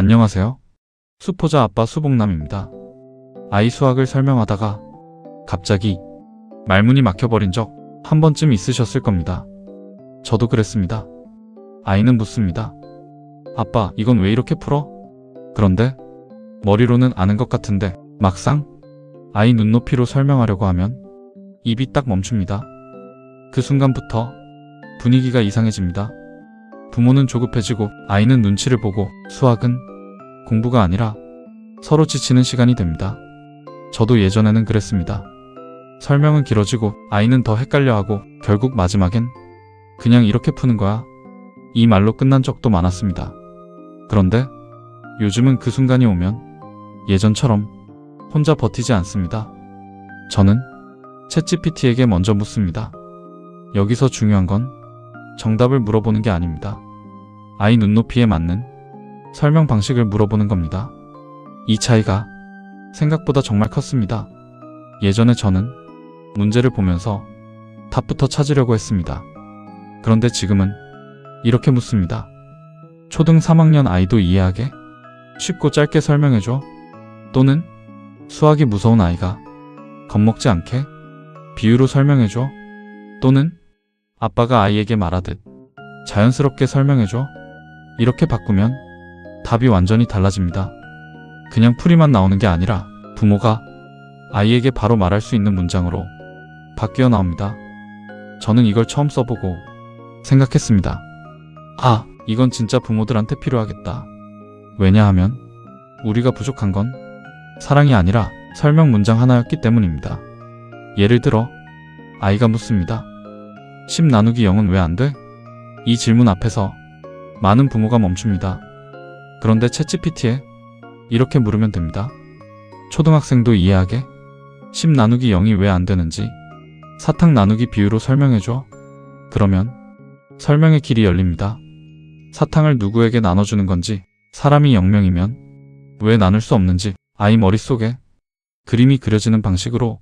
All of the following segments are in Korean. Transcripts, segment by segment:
안녕하세요. 수포자 아빠 수봉남입니다. 아이 수학을 설명하다가 갑자기 말문이 막혀버린 적 한 번쯤 있으셨을 겁니다. 저도 그랬습니다. 아이는 묻습니다. 아빠, 이건 왜 이렇게 풀어? 그런데 머리로는 아는 것 같은데 막상 아이 눈높이로 설명하려고 하면 입이 딱 멈춥니다. 그 순간부터 분위기가 이상해집니다. 부모는 조급해지고 아이는 눈치를 보고 수학은 공부가 아니라 서로 지치는 시간이 됩니다. 저도 예전에는 그랬습니다. 설명은 길어지고 아이는 더 헷갈려하고 결국 마지막엔 그냥 이렇게 푸는 거야, 이 말로 끝난 적도 많았습니다. 그런데 요즘은 그 순간이 오면 예전처럼 혼자 버티지 않습니다. 저는 챗GPT에게 먼저 묻습니다. 여기서 중요한 건 정답을 물어보는 게 아닙니다. 아이 눈높이에 맞는 설명 방식을 물어보는 겁니다. 이 차이가 생각보다 정말 컸습니다. 예전에 저는 문제를 보면서 답부터 찾으려고 했습니다. 그런데 지금은 이렇게 묻습니다. 초등 3학년 아이도 이해하게 쉽고 짧게 설명해줘. 또는 수학이 무서운 아이가 겁먹지 않게 비유로 설명해줘. 또는 아빠가 아이에게 말하듯 자연스럽게 설명해줘. 이렇게 바꾸면 답이 완전히 달라집니다. 그냥 풀이만 나오는 게 아니라 부모가 아이에게 바로 말할 수 있는 문장으로 바뀌어 나옵니다. 저는 이걸 처음 써보고 생각했습니다. 아, 이건 진짜 부모들한테 필요하겠다. 왜냐하면 우리가 부족한 건 사랑이 아니라 설명 문장 하나였기 때문입니다. 예를 들어 아이가 묻습니다. 10 나누기 0은 왜 안 돼? 이 질문 앞에서 많은 부모가 멈춥니다. 그런데 챗GPT에 이렇게 물으면 됩니다. 초등학생도 이해하게 10 나누기 0이 왜 안 되는지 사탕 나누기 비유로 설명해줘. 그러면 설명의 길이 열립니다. 사탕을 누구에게 나눠주는 건지, 사람이 0명이면 왜 나눌 수 없는지 아이 머릿속에 그림이 그려지는 방식으로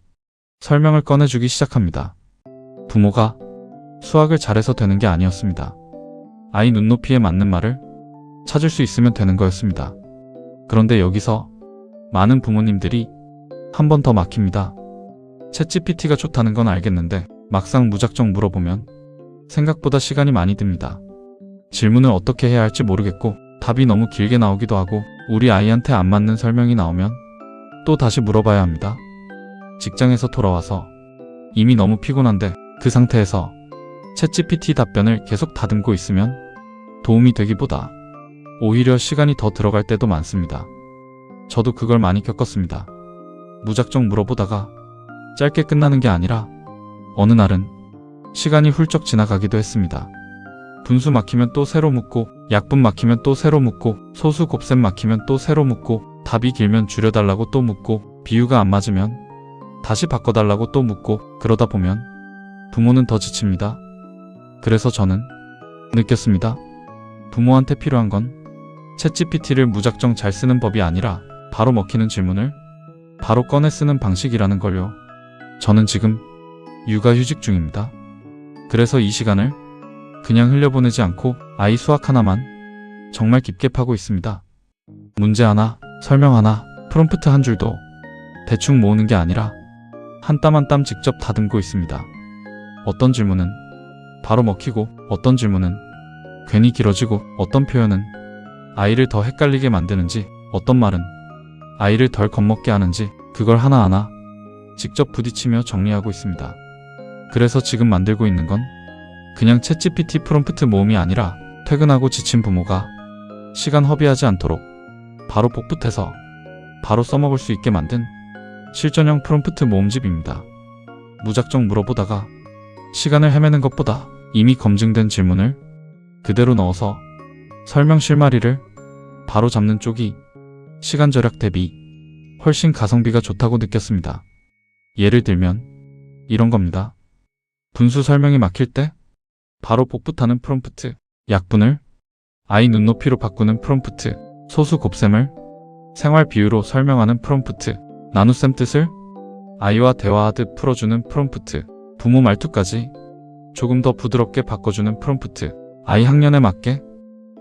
설명을 꺼내주기 시작합니다. 부모가 수학을 잘해서 되는 게 아니었습니다. 아이 눈높이에 맞는 말을 찾을 수 있으면 되는 거였습니다. 그런데 여기서 많은 부모님들이 한 번 더 막힙니다. 챗GPT가 좋다는 건 알겠는데 막상 무작정 물어보면 생각보다 시간이 많이 듭니다. 질문을 어떻게 해야 할지 모르겠고 답이 너무 길게 나오기도 하고 우리 아이한테 안 맞는 설명이 나오면 또 다시 물어봐야 합니다. 직장에서 돌아와서 이미 너무 피곤한데 그 상태에서 챗GPT 답변을 계속 다듬고 있으면 도움이 되기보다 오히려 시간이 더 들어갈 때도 많습니다. 저도 그걸 많이 겪었습니다. 무작정 물어보다가 짧게 끝나는 게 아니라 어느 날은 시간이 훌쩍 지나가기도 했습니다. 분수 막히면 또 새로 묻고, 약분 막히면 또 새로 묻고, 소수 곱셈 막히면 또 새로 묻고, 답이 길면 줄여달라고 또 묻고, 비유가 안 맞으면 다시 바꿔달라고 또 묻고, 그러다 보면 부모는 더 지칩니다. 그래서 저는 느꼈습니다. 부모한테 필요한 건 챗GPT를 무작정 잘 쓰는 법이 아니라 바로 먹히는 질문을 바로 꺼내 쓰는 방식이라는 걸요. 저는 지금 육아휴직 중입니다. 그래서 이 시간을 그냥 흘려보내지 않고 아이 수학 하나만 정말 깊게 파고 있습니다. 문제 하나, 설명 하나, 프롬프트 한 줄도 대충 모으는 게 아니라 한 땀 한 땀 직접 다듬고 있습니다. 어떤 질문은 바로 먹히고 어떤 질문은 괜히 길어지고 어떤 표현은 아이를 더 헷갈리게 만드는지 어떤 말은 아이를 덜 겁먹게 하는지 그걸 하나하나 직접 부딪히며 정리하고 있습니다. 그래서 지금 만들고 있는 건 그냥 챗GPT 프롬프트 모음이 아니라 퇴근하고 지친 부모가 시간 허비하지 않도록 바로 복붙해서 바로 써먹을 수 있게 만든 실전형 프롬프트 모음집입니다. 무작정 물어보다가 시간을 헤매는 것보다 이미 검증된 질문을 그대로 넣어서 설명 실마리를 바로 잡는 쪽이 시간 절약 대비 훨씬 가성비가 좋다고 느꼈습니다. 예를 들면 이런 겁니다. 분수 설명이 막힐 때 바로 복붙하는 프롬프트, 약분을 아이 눈높이로 바꾸는 프롬프트, 소수 곱셈을 생활 비유로 설명하는 프롬프트, 나눗셈 뜻을 아이와 대화하듯 풀어주는 프롬프트, 부모 말투까지 조금 더 부드럽게 바꿔주는 프롬프트, 아이 학년에 맞게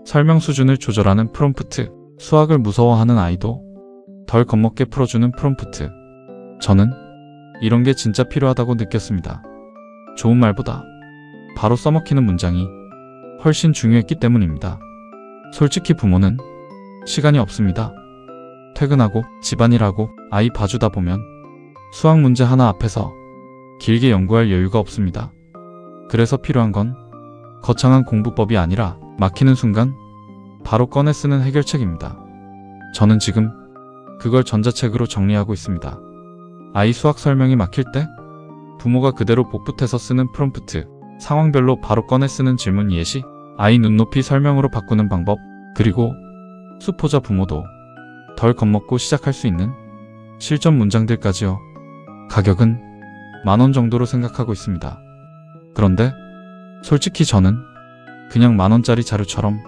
설명 수준을 조절하는 프롬프트, 수학을 무서워하는 아이도 덜 겁먹게 풀어주는 프롬프트. 저는 이런 게 진짜 필요하다고 느꼈습니다. 좋은 말보다 바로 써먹히는 문장이 훨씬 중요했기 때문입니다. 솔직히 부모는 시간이 없습니다. 퇴근하고 집안일하고 아이 봐주다 보면 수학 문제 하나 앞에서 길게 연구할 여유가 없습니다. 그래서 필요한 건 거창한 공부법이 아니라 막히는 순간 바로 꺼내 쓰는 해결책입니다. 저는 지금 그걸 전자책으로 정리하고 있습니다. 아이 수학 설명이 막힐 때 부모가 그대로 복붙해서 쓰는 프롬프트, 상황별로 바로 꺼내 쓰는 질문 예시, 아이 눈높이 설명으로 바꾸는 방법, 그리고 수포자 부모도 덜 겁먹고 시작할 수 있는 실전 문장들까지요. 가격은 10,000원 정도로 생각하고 있습니다. 그런데 솔직히 저는 그냥 10,000원짜리 자료처럼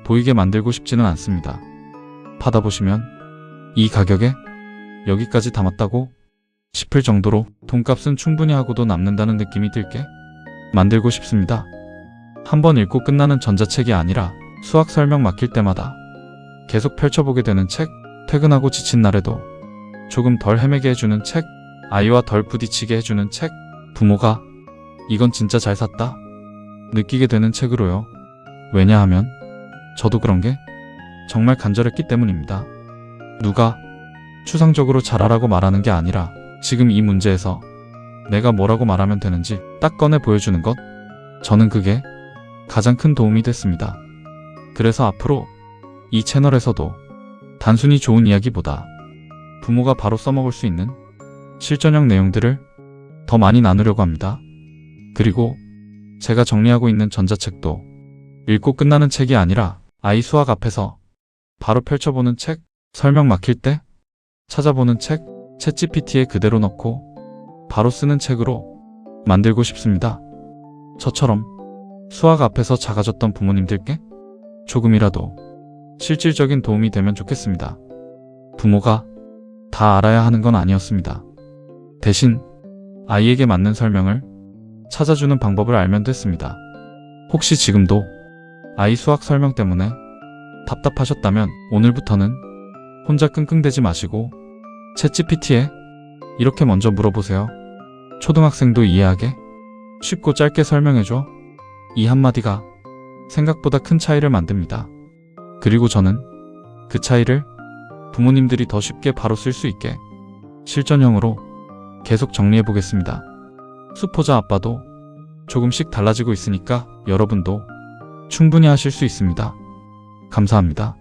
보이게 만들고 싶지는 않습니다. 받아보시면 이 가격에 여기까지 담았다고 싶을 정도로 돈값은 충분히 하고도 남는다는 느낌이 들게 만들고 싶습니다. 한번 읽고 끝나는 전자책이 아니라 수학 설명 막힐 때마다 계속 펼쳐보게 되는 책, 퇴근하고 지친 날에도 조금 덜 헤매게 해주는 책, 아이와 덜 부딪히게 해주는 책, 부모가 이건 진짜 잘 샀다 느끼게 되는 책으로요. 왜냐하면 저도 그런 게 정말 간절했기 때문입니다. 누가 추상적으로 잘하라고 말하는 게 아니라 지금 이 문제에서 내가 뭐라고 말하면 되는지 딱 꺼내 보여주는 것, 저는 그게 가장 큰 도움이 됐습니다. 그래서 앞으로 이 채널에서도 단순히 좋은 이야기보다 부모가 바로 써먹을 수 있는 실전형 내용들을 더 많이 나누려고 합니다. 그리고 제가 정리하고 있는 전자책도 읽고 끝나는 책이 아니라 아이 수학 앞에서 바로 펼쳐보는 책, 설명 막힐 때 찾아보는 책, 챗GPT에 그대로 넣고 바로 쓰는 책으로 만들고 싶습니다. 저처럼 수학 앞에서 작아졌던 부모님들께 조금이라도 실질적인 도움이 되면 좋겠습니다. 부모가 다 알아야 하는 건 아니었습니다. 대신 아이에게 맞는 설명을 찾아주는 방법을 알면 됐습니다. 혹시 지금도 아이 수학 설명 때문에 답답하셨다면 오늘부터는 혼자 끙끙대지 마시고 챗GPT에 이렇게 먼저 물어보세요. 초등학생도 이해하게 쉽고 짧게 설명해줘. 이 한마디가 생각보다 큰 차이를 만듭니다. 그리고 저는 그 차이를 부모님들이 더 쉽게 바로 쓸 수 있게 실전형으로 계속 정리해 보겠습니다. 수포자 아빠도 조금씩 달라지고 있으니까 여러분도 충분히 하실 수 있습니다. 감사합니다.